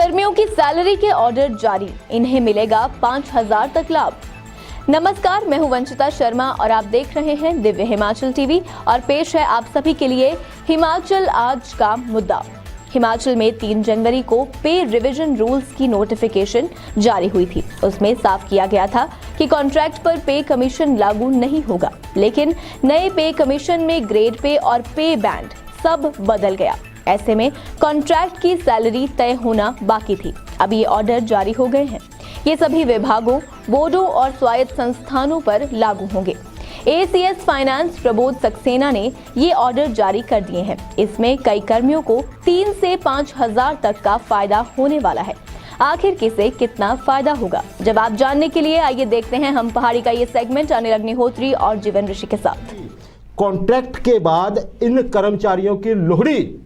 कर्मियों की सैलरी के ऑर्डर जारी, इन्हें मिलेगा 5,000 तक लाभ। नमस्कार, मैं हूं वंचिता शर्मा और आप देख रहे हैं दिव्य हिमाचल टीवी और पेश है आप सभी के लिए हिमाचल आज का मुद्दा। हिमाचल में 3 जनवरी को पे रिवीजन रूल्स की नोटिफिकेशन जारी हुई थी। उसमें साफ किया गया था कि कॉन्ट्रैक्ट पर पे कमीशन लागू नहीं होगा, लेकिन नए पे कमीशन में ग्रेड पे और पे बैंड सब बदल गया। ऐसे में कॉन्ट्रैक्ट की सैलरी तय होना बाकी थी। अब ये ऑर्डर जारी हो गए हैं। ये सभी विभागों, बोर्डों और स्वायत्त संस्थानों पर लागू होंगे। ACS फाइनेंस प्रबोध सक्सेना ने ये ऑर्डर जारी कर दिए हैं। इसमें कई कर्मियों को 3 से 5,000 तक का फायदा होने वाला है। आखिर किसे कितना फायदा होगा, जवाब जानने के लिए आइए देखते हैं हम पहाड़ी का ये सेगमेंट अनिल अग्निहोत्री और जीवन ऋषि के साथ। कॉन्ट्रैक्ट के बाद इन कर्मचारियों की लोहड़ी,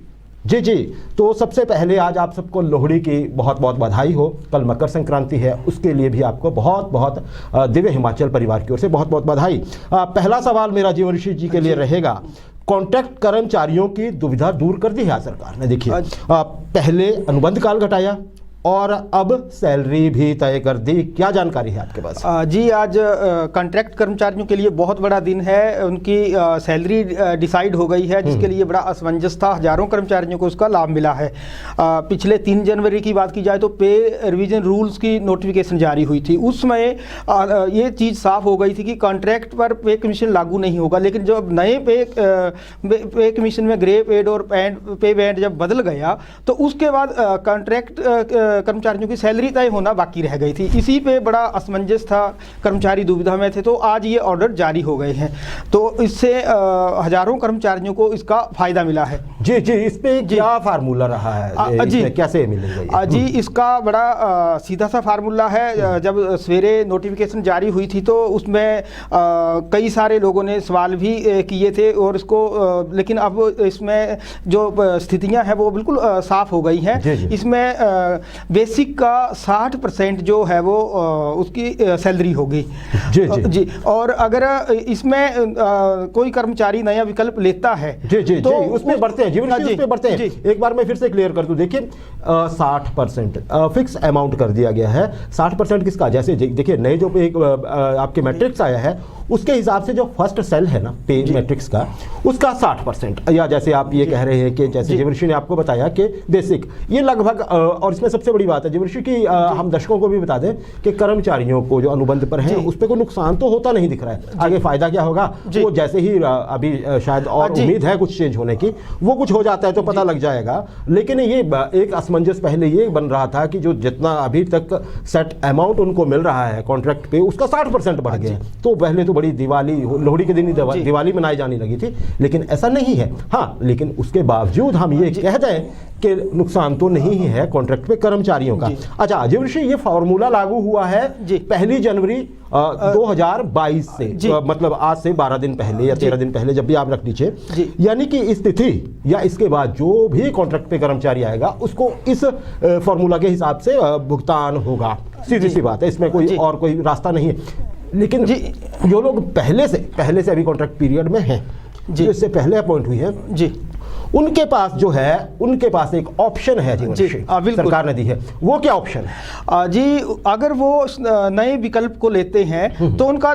जी, तो सबसे पहले आज आप सबको लोहड़ी की बहुत बहुत बधाई हो। कल मकर संक्रांति है, उसके लिए भी आपको बहुत बहुत दिव्य हिमाचल परिवार की ओर से बहुत बहुत बधाई। पहला सवाल मेरा जीवन ऋषि जी के लिए रहेगा, कॉन्ट्रैक्ट कर्मचारियों की दुविधा दूर कर दी है आज सरकार ने। देखिए, पहले अनुबंध काल घटाया और अब सैलरी भी तय कर दी। क्या जानकारी है आपके पास? जी, आज कॉन्ट्रैक्ट कर्मचारियों के लिए बहुत बड़ा दिन है। उनकी सैलरी डिसाइड हो गई है, जिसके लिए बड़ा असमंजस था। हजारों कर्मचारियों को उसका लाभ मिला है। पिछले 3 जनवरी की बात की जाए तो पे रिवीजन रूल्स की नोटिफिकेशन जारी हुई थी। उस समय ये चीज़ साफ हो गई थी कि कॉन्ट्रैक्ट पर पे कमीशन लागू नहीं होगा, लेकिन जब नए पे कमीशन में ग्रे पेड और पे बैंड जब बदल गया तो उसके बाद कॉन्ट्रैक्ट कर्मचारियों की सैलरी तय होना बाकी रह गई थी। इसी पे बड़ा असमंजस था, कर्मचारी दुविधा में थे। तो आज ये ऑर्डर जारी हो गए हैं, तो इससे हजारों कर्मचारियों को इसका फायदा मिला है। जी, इस पे क्या फार्मूला रहा है? जी, कैसे मिलेगा? जी, इसका बड़ा सीधा सा फार्मूला है। जब सवेरे नोटिफिकेशन जारी हुई थी तो उसमें कई सारे लोगों ने सवाल भी किए थे और इसको, लेकिन अब इसमें जो स्थितियां हैं वो बिल्कुल साफ हो गई हैं। इसमें बेसिक का 60% जो है वो उसकी सैलरी होगी। जी, और अगर इसमें कोई कर्मचारी नया विकल्प लेता है तो उसमें बढ़ते हैं, जीवन उसमें बढ़ते हैं। एक बार मैं फिर से क्लियर कर दूं, देखिए 60% फिक्स अमाउंट कर दिया गया है। 60% किसका? जैसे देखिए, नए जो एक आपके मैट्रिक्स आया है उसके हिसाब से जो फर्स्ट सेल है ना पे मैट्रिक्स का, उसका 60%, या जैसे आप ये कह रहे हैं कि जैसे जीवनश्री ने आपको बताया कि बेसिक, ये लगभग, और इसमें सबसे बड़ी बात है जीवनश्री की, हम दर्शकों को भी बता दें कि कर्मचारियों को जो अनुबंध पर है उस पर कोई नुकसान तो होता नहीं दिख रहा है। आगे फायदा क्या होगा वो जैसे ही अभी शायद और उम्मीद है कुछ चेंज होने की, वो कुछ हो जाता है तो पता लग जाएगा। लेकिन ये एक असमंजस पहले ये बन रहा था कि जो जितना अभी तक सेट अमाउंट उनको मिल रहा है कॉन्ट्रैक्ट पे, उसका 60% बढ़ गया। तो पहले तो बड़ी दिवाली, लोहड़ी के दिन ही दिवाली मनाई जाने लगी थी, लेकिन ऐसा नहीं है। हाँ, लेकिन उसके बावजूद हम ये कह जाएं कि नुकसान तो नहीं है कॉन्ट्रैक्ट पे कर्मचारियों का। अच्छा जीवनश्री, ये फॉर्मूला लागू हुआ है 1 जनवरी 2022 से, मतलब आज से 12 दिन पहले या 13 दिन पहले, जब भी आप रख दीजिए। यानी कि इस तिथि या इसके बाद जो भी कॉन्ट्रैक्ट पे कर्मचारी आएगा उसको इस फॉर्मूला के हिसाब से भुगतान होगा। सीधी सी बात है, इसमें कोई और कोई रास्ता नहीं है। लेकिन जो लोग पहले से अभी कॉन्ट्रैक्ट पीरियड में हैं, जिससे पहले अपॉइंट हुई है, उनके पास जो है, उनके पास एक ऑप्शन है जी, सरकार ने दी है। वो क्या ऑप्शन है? जी, अगर वो नए विकल्प को लेते हैं तो उनका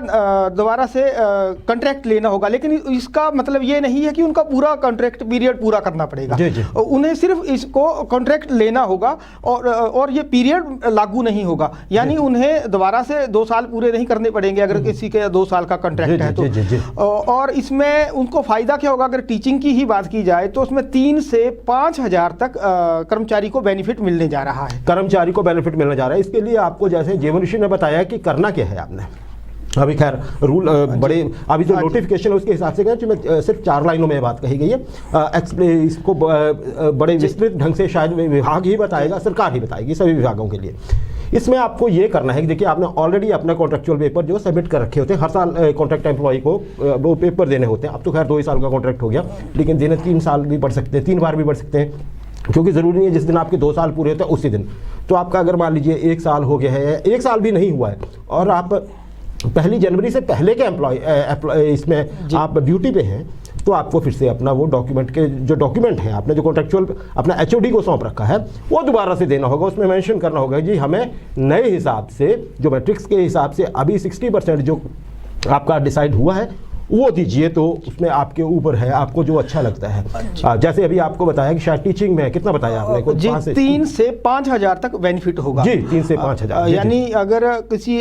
दोबारा से कॉन्ट्रैक्ट लेना होगा, लेकिन इसका मतलब ये नहीं है कि उनका पूरा कॉन्ट्रैक्ट पीरियड पूरा करना पड़ेगा। उन्हें सिर्फ इसको कॉन्ट्रैक्ट लेना होगा और ये पीरियड लागू नहीं होगा। यानी उन्हें दोबारा से 2 साल पूरे नहीं करने पड़ेंगे अगर किसी के 2 साल का कॉन्ट्रैक्ट है तो। और इसमें उनको फायदा क्या होगा? अगर टीचिंग की ही बात की जाए तो उसमें 3 से 5,000 तक कर्मचारी को बेनिफिट मिलने जा रहा है। कर्मचारी को बेनिफिट मिलने जा रहा है। इसके लिए आपको जैसे जीवन ऋषि ने बताया कि करना क्या है आपने, अभी खैर रूल बड़े, अभी जो नोटिफिकेशन है उसके हिसाब से गए, मैं सिर्फ 4 लाइनों में बात कही गई है। इसको बड़े विस्तृत ढंग से शायद विभाग ही बताएगा, सरकार ही बताएगी सभी विभागों के लिए। इसमें आपको ये करना है कि देखिए, आपने ऑलरेडी अपना कॉन्ट्रेक्चुअल पेपर जो सबमिट कर रखे होते हैं। हर साल कॉन्ट्रैक्ट एम्प्लॉय को वो पेपर देने होते हैं। अब तो खैर 2 ही साल का कॉन्ट्रैक्ट हो गया, लेकिन देने 3 साल भी बढ़ सकते हैं, 3 बार भी बढ़ सकते हैं, क्योंकि ज़रूरी नहीं है जिस दिन आपके 2 साल पूरे होते हैं उसी दिन। तो आपका अगर मान लीजिए 1 साल हो गया है, 1 साल भी नहीं हुआ है और आप 1 जनवरी से पहले के एम्प्लॉय इसमें आप ड्यूटी पे हैं, तो आपको फिर से अपना वो डॉक्यूमेंट के जो डॉक्यूमेंट है, आपने जो कॉन्ट्रेक्चुअल अपना HOD को सौंप रखा है, वो दोबारा से देना होगा। उसमें मेंशन करना होगा जी हमें नए हिसाब से, जो मैट्रिक्स के हिसाब से अभी 60% जो आपका डिसाइड हुआ है वो दीजिए। तो उसमें आपके ऊपर है, आपको जो अच्छा लगता है। जैसे अभी आपको बताया कि शायद टीचिंग में कितना बताया आपने को, जी 3 से 5 हज़ार तक बेनिफिट होगा जी, 3 से 5 हज़ार। यानी अगर किसी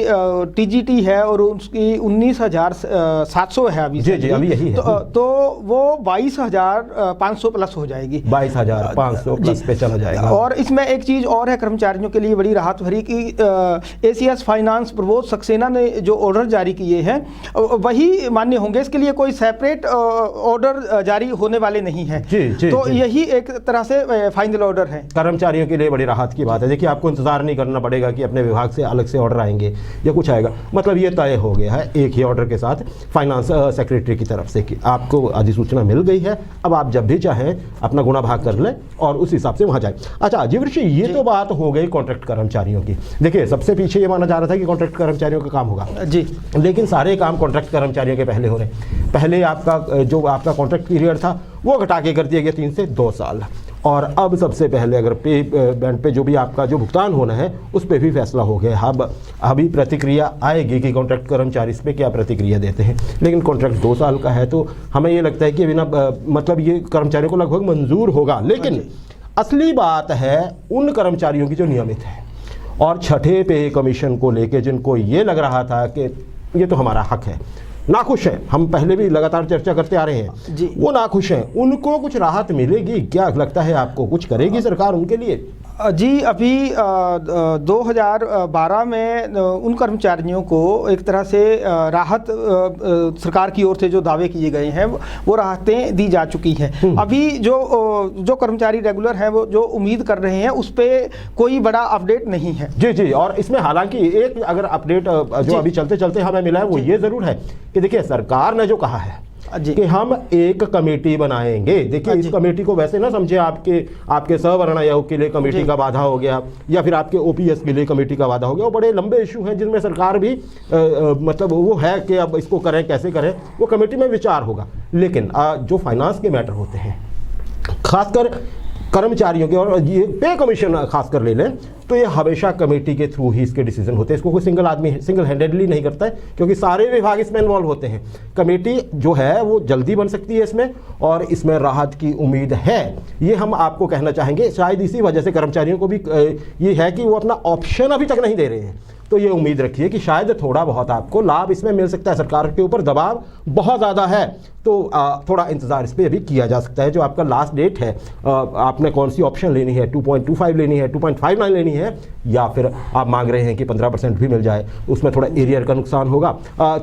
TGT है और उसकी 19,700 है अभी, जी जी अभी यही है, तो वो 22,500 प्लस हो जाएगी, 22,500 प्लस पे चला जाएगा। और इसमें एक चीज़ और है कर्मचारियों के लिए बड़ी राहत भरी कि ACS फाइनेंस प्रबोध सक्सेना ने जो ऑर्डर जारी किए हैं वही मान्य होंगे, इसके लिए कोई सेपरेट ऑर्डर जारी होने वाले नहीं है। तो यही एक तरह से फाइनल ऑर्डर है। कर्मचारियों के लिए बड़ी राहत की बात है। देखिए आपको इंतजार नहीं करना पड़ेगा कि अपने विभाग से अलग से ऑर्डर आएंगे या कुछ आएगा, मतलब ये तय हो गया है एक ही ऑर्डर के साथ फाइनेंस सेक्रेटरी की तरफ से कि आपको अधिसूचना मिल गई है, अब आप जब भी चाहें अपना गुणा भाग कर लें और उस हिसाब से वहाँ जाए। अच्छा जीवऋषि, ये तो बात हो गई कॉन्ट्रैक्ट कर्मचारियों की। देखिए सबसे पीछे ये माना जा रहा था कि कॉन्ट्रैक्ट कर्मचारियों का काम होगा जी, लेकिन सारे काम कॉन्ट्रैक्ट कर्मचारियों के पहले हो रहे। पहले आपका जो आपका कॉन्ट्रैक्ट पीरियड था वो घटा के कर दिया गया 3 से 2 साल, और अब सबसे पहले अगर पे बैंड पे जो भी आपका जो भुगतान होना है उस पर भी फैसला हो गया। अब अभी प्रतिक्रिया आएगी कि कॉन्ट्रैक्ट कर्मचारी इस पर क्या प्रतिक्रिया देते हैं, लेकिन कॉन्ट्रैक्ट 2 साल का है तो हमें ये लगता है कि बिना मतलब ये कर्मचारियों को लगभग मंजूर होगा। लेकिन असली बात है उन कर्मचारियों की जो नियमित है और छठे पे कमीशन को लेके जिनको ये लग रहा था कि ये तो हमारा हक है, नाखुश हैं, हम पहले भी लगातार चर्चा करते आ रहे हैं जी, वो नाखुश हैं, उनको कुछ राहत मिलेगी? क्या लगता है आपको, कुछ करेगी सरकार उनके लिए? जी अभी 2012 में उन कर्मचारियों को एक तरह से राहत सरकार की ओर से जो दावे किए गए हैं वो राहतें दी जा चुकी हैं। अभी जो कर्मचारी रेगुलर हैं वो जो उम्मीद कर रहे हैं उस पर कोई बड़ा अपडेट नहीं है। जी जी, और इसमें हालांकि एक अगर अपडेट जो अभी चलते चलते हमें मिला है वो ये ज़रूर है कि देखिए सरकार ने जो कहा है कि हम एक कमेटी बनाएंगे। देखिए इस कमेटी को वैसे ना समझे आपके सवर्ण आयोग के लिए कमेटी का वादा हो गया या फिर आपके OPS के लिए कमेटी का वादा हो गया। वो बड़े लंबे इशू हैं जिनमें सरकार भी मतलब वो है कि अब इसको करें कैसे करें, वो कमेटी में विचार होगा। लेकिन जो फाइनेंस के मैटर होते हैं खासकर कर्मचारियों के, और ये पे कमीशन खासकर ले लें तो ये हमेशा कमेटी के थ्रू ही इसके डिसीजन होते हैं। इसको कोई सिंगल आदमी सिंगल हैंडेडली नहीं करता है क्योंकि सारे विभाग इसमें इन्वॉल्व होते हैं। कमेटी जो है वो जल्दी बन सकती है इसमें, और इसमें राहत की उम्मीद है। ये हम आपको कहना चाहेंगे, शायद इसी वजह से कर्मचारियों को भी ये है कि वो अपना ऑप्शन अभी तक नहीं दे रहे हैं। तो ये उम्मीद रखिए कि शायद थोड़ा बहुत आपको लाभ इसमें मिल सकता है। सरकार के ऊपर दबाव बहुत ज़्यादा है तो थोड़ा इंतज़ार इस पर भी किया जा सकता है। जो आपका लास्ट डेट है, आपने कौन सी ऑप्शन लेनी है, 2.25 लेनी है, 2.59 लेनी है, या फिर आप मांग रहे हैं कि 15% भी मिल जाए, उसमें थोड़ा एरियर का नुकसान होगा।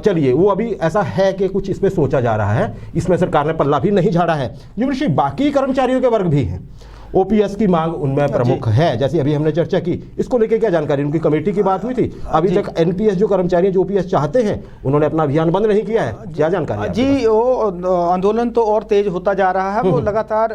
चलिए वो अभी ऐसा है कि कुछ इसमें सोचा जा रहा है, इसमें सरकार ने पल्ला भी नहीं झाड़ा है। जीवऋषि, बाकी कर्मचारियों के वर्ग भी हैं, OPS की मांग उनमें प्रमुख है, जैसे अभी हमने चर्चा की। इसको लेके क्या जानकारी, उनकी कमेटी की बात हुई थी? अभी तक NPS जो कर्मचारी जो OPS चाहते हैं उन्होंने अपना अभियान बंद नहीं किया है, क्या जानकारी? जी वो आंदोलन तो और तेज होता जा रहा है। वो लगातार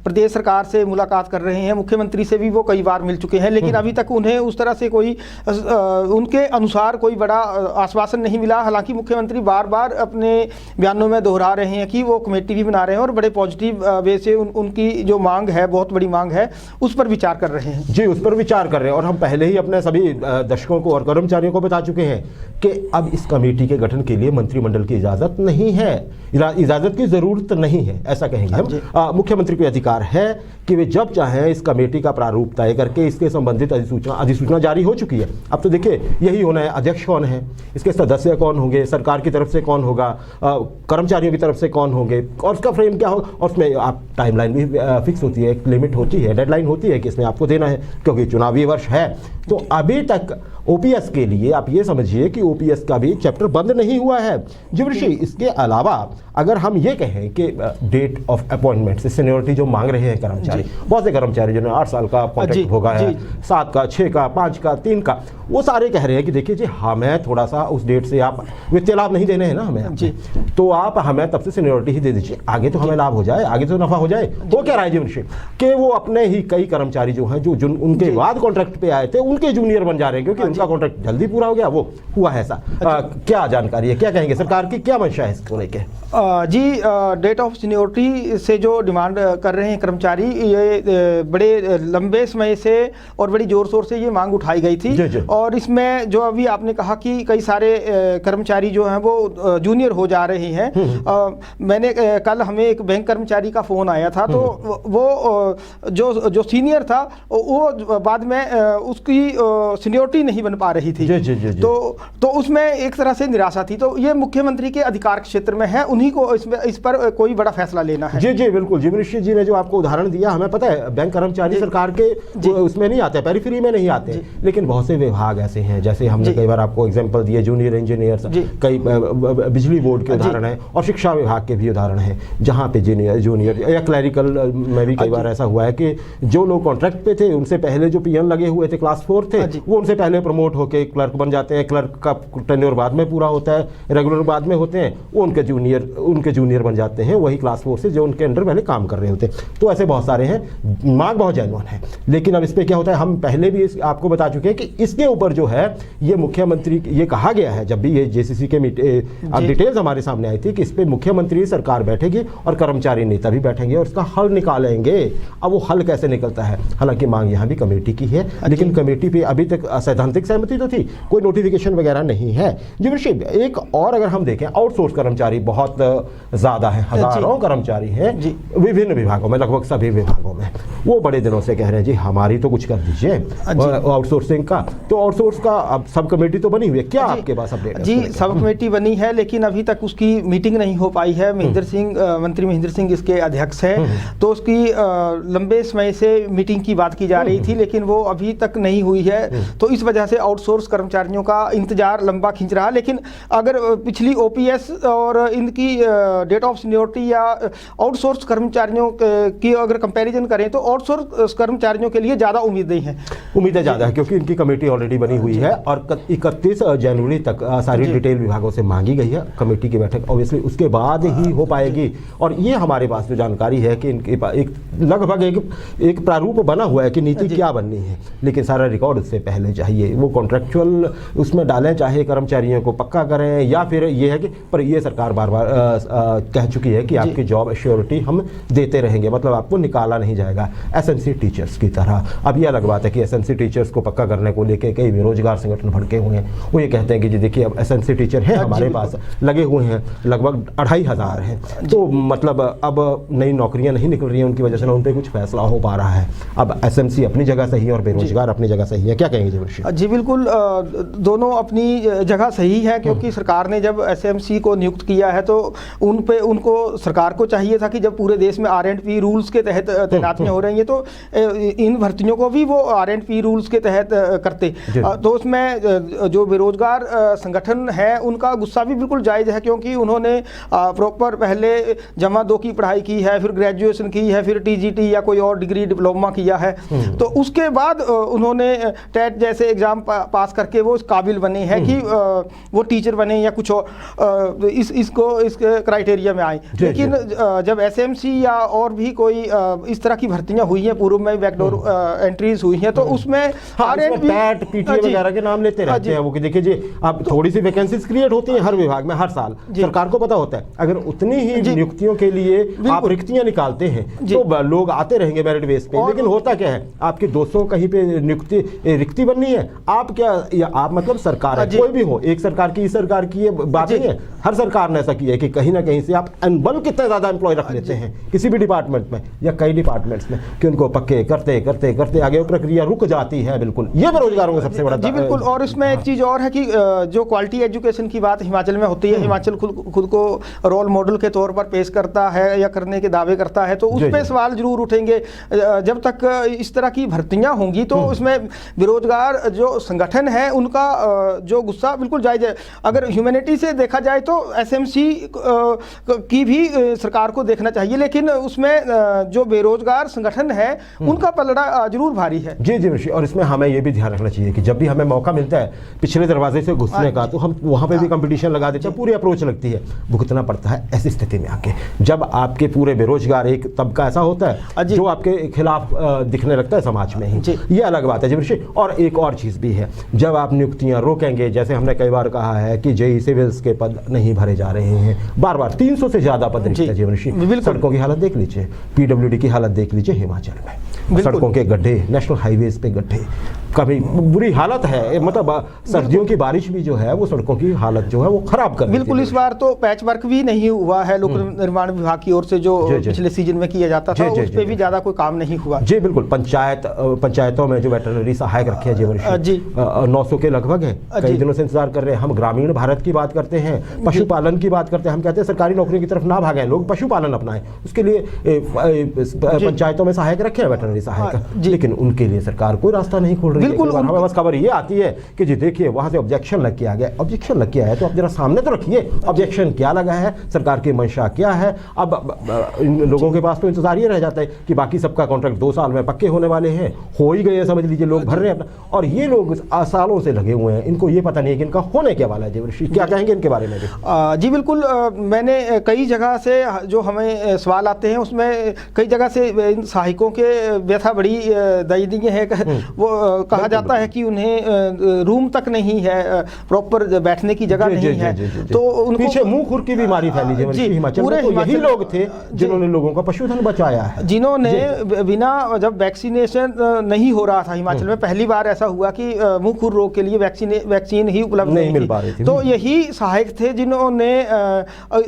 प्रदेश सरकार से मुलाकात कर रहे हैं, मुख्यमंत्री से भी वो कई बार मिल चुके हैं, लेकिन अभी तक उन्हें उस तरह से कोई उनके अनुसार कोई बड़ा आश्वासन नहीं मिला। हालांकि मुख्यमंत्री बार बार अपने बयानों में दोहरा रहे हैं कि वो कमेटी भी बना रहे हैं और बड़े पॉजिटिव वे से उनकी जो मांग है, बहुत बड़ी मांग है, उस पर विचार कर रहे हैं। जी, उस पर विचार कर रहे हैं। और हम पहले ही अपने सभी दर्शकों को और कर्मचारियों को बता चुके हैं कि अब इस कमेटी के गठन के लिए मंत्रिमंडल की इजाजत नहीं है, इजाजत की जरूरत नहीं है, ऐसा कहेंगे हम। मुख्यमंत्री को अधिकार है कि वे जब चाहें इस कमेटी का प्रारूप तय करके इसके संबंधित अधिसूचना जारी हो चुकी है। अब तो देखिए यही होना है, अध्यक्ष कौन है, इसके सदस्य कौन होंगे, सरकार की तरफ से कौन होगा, कर्मचारियों की तरफ से कौन होंगे, और उसका फ्रेम क्या होगा, और उसमें आप टाइमलाइन भी फिक्स होती है, एक लिमिट होती है, डेडलाइन होती है कि इसमें आपको देना है, क्योंकि चुनावी वर्ष है। तो अभी तक OPS के लिए आप ये समझिए कि OPS का भी चैप्टर बंद नहीं हुआ है। जीवऋषि, इसके अलावा अगर हम ये कहें कि डेट ऑफ अपॉइंटमेंट से सीनियरिटी जो मांग रहे हैं कर्मचारी, बहुत से कर्मचारी जिन्होंने 8 साल का कॉन्ट्रैक्ट भोगा है, 7 का, 6 का, 5 का, 3 का, वो सारे कह रहे हैं कि देखिए जी हमें थोड़ा सा उस डेट से आप वित्तीय लाभ नहीं देने हैं ना हमें जी, तो आप हमें तब से सीनियरिटी ही दे दीजिए, आगे तो हमें लाभ हो जाए, आगे तो नफा हो जाए। वो क्या राय जीवऋषि कि वो अपने ही कई कर्मचारी जो हैं जो उनके बाद कॉन्ट्रैक्ट पे आए थे उनके जूनियर बन जा रहे हैं क्योंकि उनका कॉन्ट्रैक्ट जल्दी पूरा हो गया, वो हुआ है ऐसा। क्या जानकारी है, क्या कहेंगे, सरकार की क्या मंशा है इसको लेके? जी, डेट ऑफ सीनियोरिटी से जो डिमांड कर रहे हैं कर्मचारी, ये बड़े लंबे समय से और बड़ी जोर शोर से ये मांग उठाई गई थी। जी। और इसमें जो अभी आपने कहा कि कई सारे कर्मचारी जो हैं वो जूनियर हो जा रहे हैं। मैंने कल हमें एक बैंक कर्मचारी का फ़ोन आया था, तो वो जो सीनियर था वो बाद में उसकी सीनियोरिटी नहीं बन पा रही थी। जी। तो उसमें एक तरह से निराशा थी। तो ये मुख्यमंत्री के अधिकार क्षेत्र में है, उन्हीं को इस पर कोई बड़ा फैसला लेना है। जी बिल्कुल। जीवनश्री जी ने जो आपको उदाहरण दिया, हमें पता है बैंक कर्मचारी सरकार के उसमें नहीं आते, पेरिफेरी में नहीं आते, लेकिन बहुत से विभाग ऐसे हैं, जैसे हमने कई बार आपको एग्जांपल दिए, जूनियर इंजीनियर्स, कई बिजली बोर्ड के उदाहरण है और शिक्षा विभाग के भी उदाहरण हैं, जहाँ पे जूनियर या क्लैरिकल में भी कई बार ऐसा हुआ है कि जो लोग कॉन्ट्रैक्ट पे थे उनसे पहले जो पीएन लगे हुए थे क्लास 4 थे, वो उनसे पहले प्रमोट होकर क्लर्क बन जाते हैं। क्लर्क का टेन्योर बाद में पूरा होता है, रेगुलर बाद में होते हैं, वो उनके जूनियर बन जाते हैं, वही क्लास 4 से जो उनके अंडर पहले काम कर रहे होते हैं। तो ऐसे बहुत सारे हैं, मांग बहुत जेन्युइन है। लेकिन अब इस पर क्या होता है, हम पहले भी आपको बता चुके हैं कि इसके ऊपर जो है ये मुख्यमंत्री, ये कहा गया है जब भी ये जेसीसी के अब डिटेल्स हमारे सामने आई थी कि इस पर मुख्यमंत्री सरकार बैठेगी और कर्मचारी नेता भी बैठेंगे और इसका हल निकालेंगे। अब वो हल कैसे निकलता है, हालांकि मांग यहाँ भी कमेटी की है, लेकिन कमेटी पे अभी तक सैद्धांतिक सहमति तो थी, कोई नोटिफिकेशन वगैरह नहीं है। जी, एक और अगर हम देखें, आउटसोर्स कर्मचारी बहुत ज़्यादा है, हजारों कर्मचारी हैं विभिन्न विभागों में, लगभग सभी विभागों में। वो बड़े दिनों से कह रहे हैं जी हमारी तो कुछ कर दीजिए आउटसोर्सिंग का। तो आउटसोर्स का अब सब कमेटी तो बनी हुई है, क्या आपके पास अपडेट है? जी, सब कमेटी बनी है, लेकिन अभी तक उसकी मीटिंग नहीं हो पाई है। मंत्री महेंद्र सिंह इसके अध्यक्ष हैं, तो उसकी लंबे समय से मीटिंग की बात की जा रही थी, लेकिन वो अभी तक नहीं हुई है। तो इस वजह से आउटसोर्स कर्मचारियों का इंतजार लंबा खिंच रहा है। लेकिन अगर पिछली ओपीएस और इनकी डेट ऑफ सीनियोरिटी या आउटसोर्स कर्मचारियों की अगर कंपैरिजन करें तो आउटसोर्स कर्मचारियों के लिए ज़्यादा उम्मीदें हैं। उम्मीदें ज़्यादा है क्योंकि इनकी कमेटी ऑलरेडी बनी हुई है और 31 जनवरी तक सारी डिटेल विभागों से मांगी गई है। कमेटी की बैठक ऑब्वियसली उसके बाद ही हो पाएगी। और ये हमारे पास जो जानकारी है कि इनके पास लगभग एक प्रारूप बना हुआ है कि नीति क्या बननी है, लेकिन सारा रिकॉर्ड उससे पहले चाहिए। वो कॉन्ट्रेक्चुअल उसमें डालें, चाहे कर्मचारियों को पक्का करें, या फिर ये है कि पर ये सरकार बार बार कह चुकी है कि आपकी जॉब एश्योरिटी हम देते रहेंगे, मतलब आपको निकाला नहीं जाएगा एसएमसी टीचर्स की तरह। अब ये अलग बात है कि एसएमसी टीचर्स को पक्का करने को लेकर कई बेरोजगार संगठन भड़के हुए हैं। वो ये कहते हैं कि जी देखिए अब एसएमसी टीचर हैं हमारे पास लगे हुए हैं, लगभग 2500 हैं, तो मतलब अब नई नौकरियां नहीं निकल रही हैं उनकी वजह से, ना उन पर कुछ फैसला हो पा रहा है। अब एसएमसी अपनी जगह सही है और बेरोजगार अपनी जगह सही है, क्या कहेंगे जी? जी बिल्कुल, दोनों अपनी जगह सही है, क्योंकि सरकार ने जब एसएमसी को नियुक्त किया है तो उनको सरकार को चाहिए था कि जब पूरे देश में R&P रूल्स के तहत तैनातियां हो रही हैं तो इन भर्तियों को भी वो R&P रूल्स के तहत करते। तो उसमें जो बेरोजगार संगठन है उनका गुस्सा भी बिल्कुल जायज़ है, क्योंकि उन्होंने प्रॉपर पहले जमा 2 की पढ़ाई की है, फिर ग्रेजुएशन की है, फिर टीजीटी या कोई और डिग्री डिप्लोमा किया है, तो उसके बाद उन्होंने टेट जैसे एग्ज़ाम पास करके वो काबिल बने हैं कि वो टीचर बने या कुछ और इस क्राइटेरिया में आए। लेकिन जब एसएमसी या और भी कोई इस तरह की भर्तियां हुई हैं, पूर्व में बैकडोर एंट्रीज हुई हैं, तो उसमें पैट पीटी वगैरह के नाम लेते रहते हैं वो कि देखिए जी अब थोड़ी सी वैकेंसीज क्रिएट होती हैं हर विभाग में हर साल, सरकार को पता होता है अगर उतनी ही नियुक्तियों के लिए आप रिक्तियां निकालते हैं तो लोग आते रहेंगे मेरिट बेस पे। लेकिन होता क्या है, आपकी 200 कहीं पे रिक्ति बननी है, आप क्या या आप मतलब सरकार है, कोई भी हो, एक सरकार की इस सरकार की ये बात नहीं है, हर सरकार ने ऐसा किया है कि कहीं ना कहीं से आप अनबल कितना ज्यादा एम्प्लॉय रख लेते हैं किसी भी डिपार्टमेंट में या कई डिपार्टमेंट्स में कि उनको पक्के करते करते करते आगे वो प्रक्रिया रुक जाती है। बिल्कुल, ये बेरोजगारों का सबसे बड़ा जी बिल्कुल। और इसमें एक चीज़ और है कि जो क्वालिटी एजुकेशन की बात हिमाचल में होती है, हिमाचल खुद को रोल मॉडल के तौर पर पेश करता है या करने के दावे करता है, तो उस पर सवाल जरूर उठेंगे। जब तक इस तरह की भर्तियां होंगी तो उसमें बेरोजगार जो संगठन है उनका जो गुस्सा बिल्कुल जायज़ है। अगर ह्यूमैनिटी से देखा जाए तो एसएमसी की भी सरकार को देखना चाहिए, लेकिन उसमें जो बेरोजगार संगठन है उनका पलड़ा जरूर भारी है। जी जी, और इसमें हमें ये भी ध्यान रखना चाहिए कि जब भी हमें मौका मिलता है पिछले दरवाजे से घुसने का, तो हम वहाँ पे भी कंपटीशन लगा देते हैं, पूरी अप्रोच लगती है, भुगतना पड़ता है ऐसी स्थिति में आके। जब आपके पूरे बेरोजगार एक तबका ऐसा होता है जो आपके खिलाफ दिखने लगता है समाज में ही, ये अलग बात है। जब जी। और एक और चीज़ भी है, जब आप नियुक्तियां रोकेंगे, जैसे हमने कई बार कहा है कि जेई सिविल्स के पद नहीं भरे जा रहे हैं, बार बार 300 से ज़्यादा पद रिक्त है जीवन ऋषि। सड़कों की हालत देख लीजिए, पीडब्ल्यूडी की हालत देख लीजिए हिमाचल में, सड़कों के गड्ढे, नेशनल हाईवेज पे गड्ढे, कभी बुरी हालत है, मतलब सर्दियों की बारिश भी जो है वो सड़कों की हालत जो है वो खराब कर देती है। बिल्कुल, इस बार तो पैच वर्क भी नहीं हुआ है लोक निर्माण विभाग की ओर से, जो पिछले सीजन में किया जाता था उस पे भी ज्यादा कोई काम नहीं हुआ। जी बिल्कुल, पंचायतों में जो वेटरनरी सहायक रखे हैं जीवन ऋषि 900 के लगभग है, कई दिनों से इंतजार कर रहे हैं। हम ग्रामीण भारत की बात करते हैं, पशुपालन की बात करते हैं, हम कहते हैं सरकारी नौकरियों की तरफ ना भागें, लोग पशुपालन अपनाएं, उसके लिए पंचायतों में सहायक रखे हैं वेटरनरी सहायक, लेकिन उनके लिए सरकार कोई रास्ता नहीं खोल रही है। बिल्कुल, हमें बस खबर ये आती है कि जी देखिए वहां से ऑब्जेक्शन लग के आ गया। ऑब्जेक्शन लग के आया तो आप जरा सामने तो रखिए, ऑब्जेक्शन क्या लगा है, सरकार की मंशा क्या है। अब इन लोगों के पास तो इंतजार ये रह जाता है कि बाकी सबका कॉन्ट्रैक्ट 2 साल में पक्के होने वाले हैं, हो ही गए हैं समझ लीजिए, लोग भर रहे हैं अपना, और ये लोग सालों से लगे हुए हैं, इनको ये पता नहीं है कि इनका होने क्या वाला है। जीवऋषि क्या कहेंगे इनके बारे में? जी बिल्कुल, मैंने कई जगह से जो हमें सवाल आते हैं उसमें कई जगह से इन सहायकों के व्यथा बड़ी दयनीय है। वो कहा जाता है कि उन्हें रूम तक नहीं है, प्रॉपर बैठने की जगह नहीं है, तो उनको पीछे मुंह खुर की बीमारी फैली हिमाचल में, तो यही लोग थे जिन्होंने लोगों का पशुधन बचाया है, जिन्होंने बिना, जब वैक्सीनेशन नहीं हो रहा था हिमाचल में, पहली बार ऐसा हुआ कि मुंह खुर रोग के लिए वैक्सीन ही उपलब्ध नहीं मिल पा रही थी, तो यही सहायक थे जिन्होंने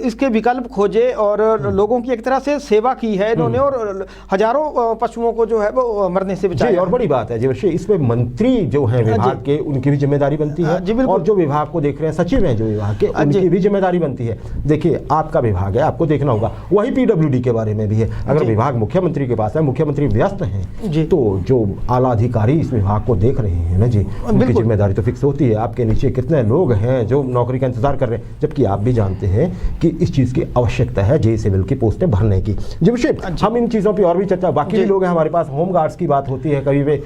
इसके विकल्प खोजे और लोगों की एक तरह से सेवा की है इन्होंने, और हजारों पशुओं को जो है वो मरने से बचाया। और बड़ी बात है जीवऋषि, इसमें मंत्री जो है विभाग के, उनकी भी जिम्मेदारी बनती है, और जो विभाग को देख रहे हैं सचिव हैं जो विभाग के, उनकी भी जिम्मेदारी बनती है। देखिए आपका विभाग है, आपको देखना होगा, वही पीडब्ल्यूडी के बारे में भी है। अगर विभाग मुख्यमंत्री के पास है, मुख्यमंत्री व्यस्त हैं, तो जो आला अधिकारी इस विभाग को देख रहे हैं ना जी, उनकी जिम्मेदारी तो फिक्स होती है। आपके नीचे कितने लोग हैं जो नौकरी का इंतजार कर रहे हैं, जबकि आप भी जानते हैं कि इस चीज की आवश्यकता है जेई सिविल की पोस्टें भरने की। जीवऋषि, हम इन चीजों पर और भी चर्चा, बाकी भी लोग हैं हमारे पास, होम गार्ड्स की बात होती है, कभी भी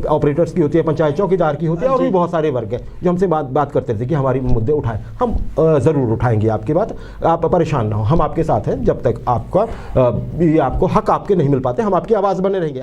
ऑपरेटर्स की होती है, पंचायत चौकीदार की होती है, और भी बहुत सारे वर्ग हैं जो हमसे बात करते थे कि हमारी मुद्दे उठाएं। हम ज़रूर उठाएंगे आपकी बात, आप परेशान ना हो, हम आपके साथ हैं। जब तक आपको हक आपके नहीं मिल पाते, हम आपकी आवाज़ बने रहेंगे।